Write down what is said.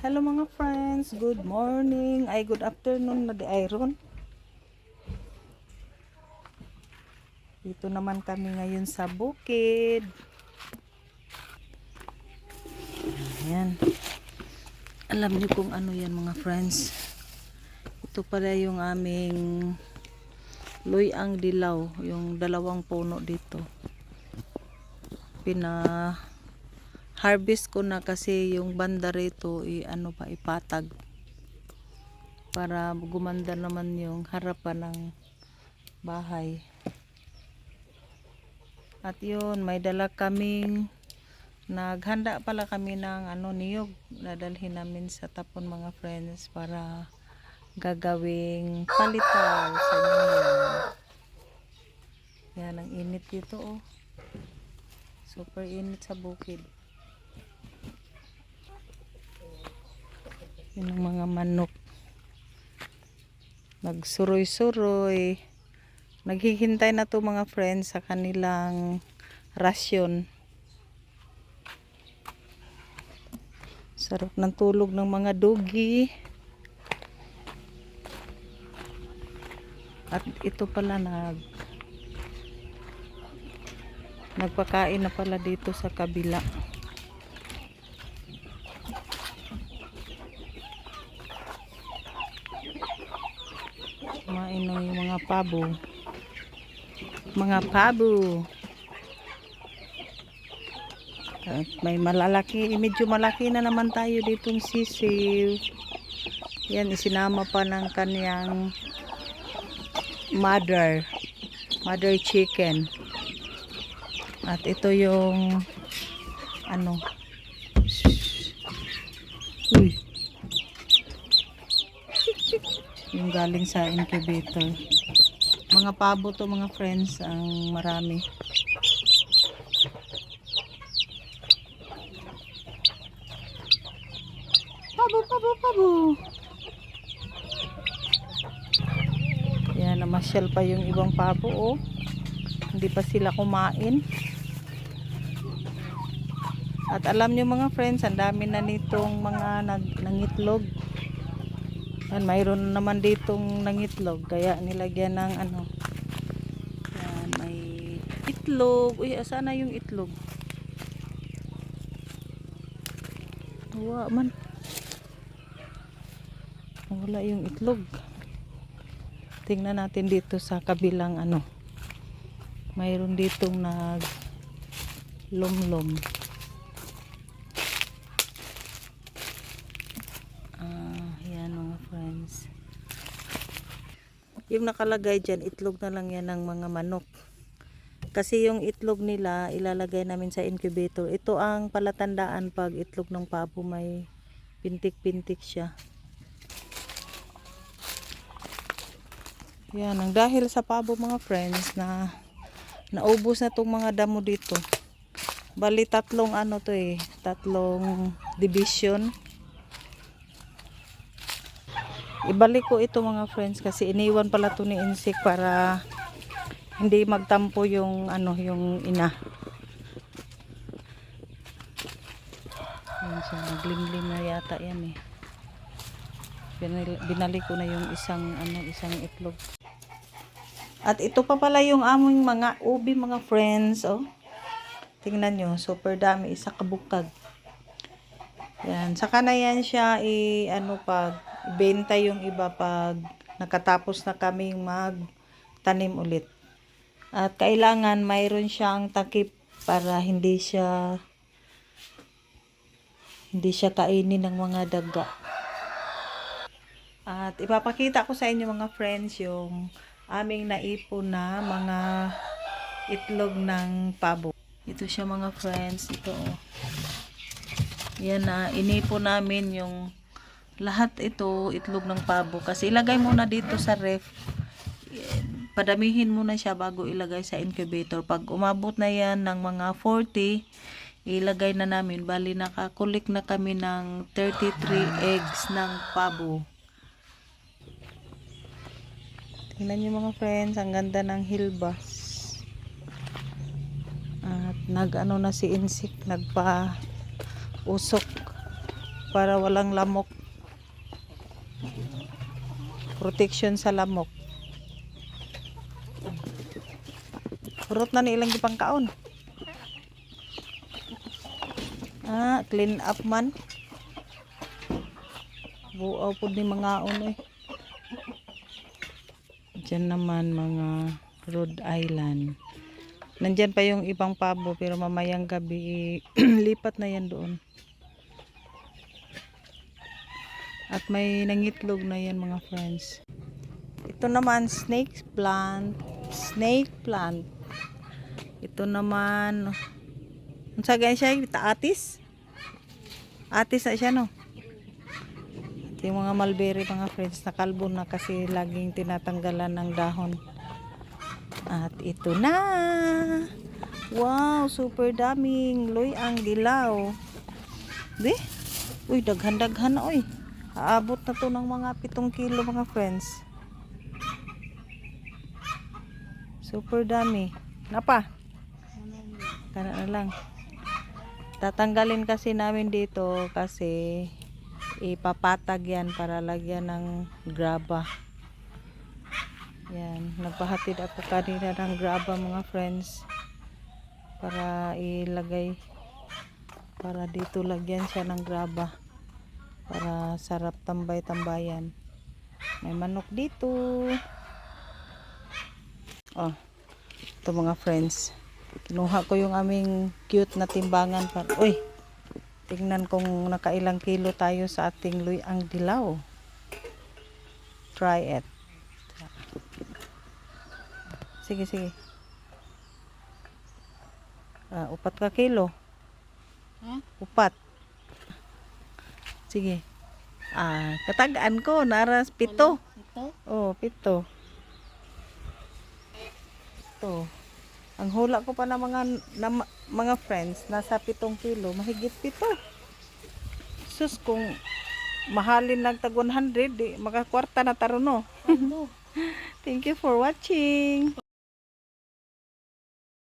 Hello mga friends, good morning, ay good afternoon na di Iron. Dito naman kami ngayon sa bukid. Ayan. Alam niyo kung ano yan mga friends. Ito pala yung aming Luyang Dilaw, yung dalawang puno dito. Harvest ko na kasi yung banda rito ipatag para gumanda naman yung harapan ng bahay. At yun, may dala kaming naghanda pala kami ng niyog na dalhin namin sa tapon mga friends para gagawing palitaw sa niyog. Yan ang init dito oh. Super init sa bukid. Yun ang mga manok. Nagsuroy-suroy. Naghihintay na to mga friends sa kanilang rasyon. Sarap ng tulog ng mga dugi. At ito pala nagpakain na pala dito sa kabila. Kumain na yung mga pabo. At may medyo malaki na naman tayo ditong sisiw. Yan, isinama pa ng kanyang mother chicken. At ito yung yung galing sa incubator. Mga pabo to mga friends, ang marami. Pabo. Yan, namasyal pa yung ibang pabo oh. Hindi pa sila kumain. At alam nyo mga friends, ang dami na nitong mga nangitlog. Yan, mayroon naman ditong nangitlog. Kaya nilagyan ng yan, may itlog. Uy, saan na yung itlog? Wala yung itlog. Tingnan natin dito sa kabilang mayroon ditong lumlom. Yan mga friends. Yung nakalagay dyan, itlog na lang yan ng mga manok. Kasi yung itlog nila, ilalagay namin sa incubator. Ito ang palatandaan pag itlog ng pabo may pintik-pintik siya. Yan, ang dahil sa pabo mga friends na naubos na tong mga damo dito. Bali tatlong tatlong division. Ibalik ko ito mga friends kasi iniwan pala to ni insect para hindi magtampo yung yung ina. Yan siya, naglimlim na yata yan eh. Binalik ko na yung isang itlog. At ito pa pala yung aming mga ubi mga friends oh. Tingnan nyo, super dami, isa kabukag. Yan, saka na yan siya pag benta yung iba pag nakatapos na kaming magtanim ulit. At kailangan mayroon siyang takip para hindi siya kainin ng mga daga. At ipapakita ko sa inyo mga friends yung aming naipon na mga itlog ng pabo. Ito siya mga friends, ito oh. Yan na, inipon namin yung lahat ito, itlog ng pabo. Kasi ilagay muna dito sa ref. Padamihin muna siya bago ilagay sa incubator. Pag umabot na yan ng mga 40, ilagay na namin. Bali nakakulik na kami ng 33 eggs ng pabo. Tingnan nyo mga friends, ang ganda ng hilbas. At na si insect, nagpa-usok. para walang lamok. Protection sa lamok. Hurot na ni ilang gipang kaon. Clean up man. Buaw po ni mga eh. Diyan naman mga Rhode Island. Nandyan pa yung ibang pabo pero mamayang gabi lipat na yan doon. At may nangitlog na yan mga friends. Ito naman snake plant. Snake plant. Ito naman unsa gani siya? Atis? Atis na siya no? Ito yung mga mulberry mga friends. Nakalbo na kasi laging tinatanggalan ng dahon. At ito na. Wow, super daming luyang dilaw. Di? Uy, daghan-daghan na oy. Aabot na to ng mga 7 kilo mga friends. Super dami. Napa? Kana na lang. Tatanggalin kasi namin dito kasi ipapatag yan para lagyan ng graba. Yan. Nagpahatid ako kanina ng graba mga friends. Para ilagay. Para dito lagyan siya ng graba. Para sarap tambay-tambayan. May manok dito. Oh. Ito mga friends. Kinuha ko yung aming cute na timbangan. Uy! Tingnan kung nakailang kilo tayo sa ating luyang dilaw. Try it. Sige, sige. 4 ka kilo. Upat. Sige. Katagaan ko. Naras 7. Oh, 7. Ito. Ang hula ko pa na mga friends, nasa 7 kilo. Mahigit 7. Sus, kung mahalin lang tag 100, makakwarta na taruno. Thank you for watching.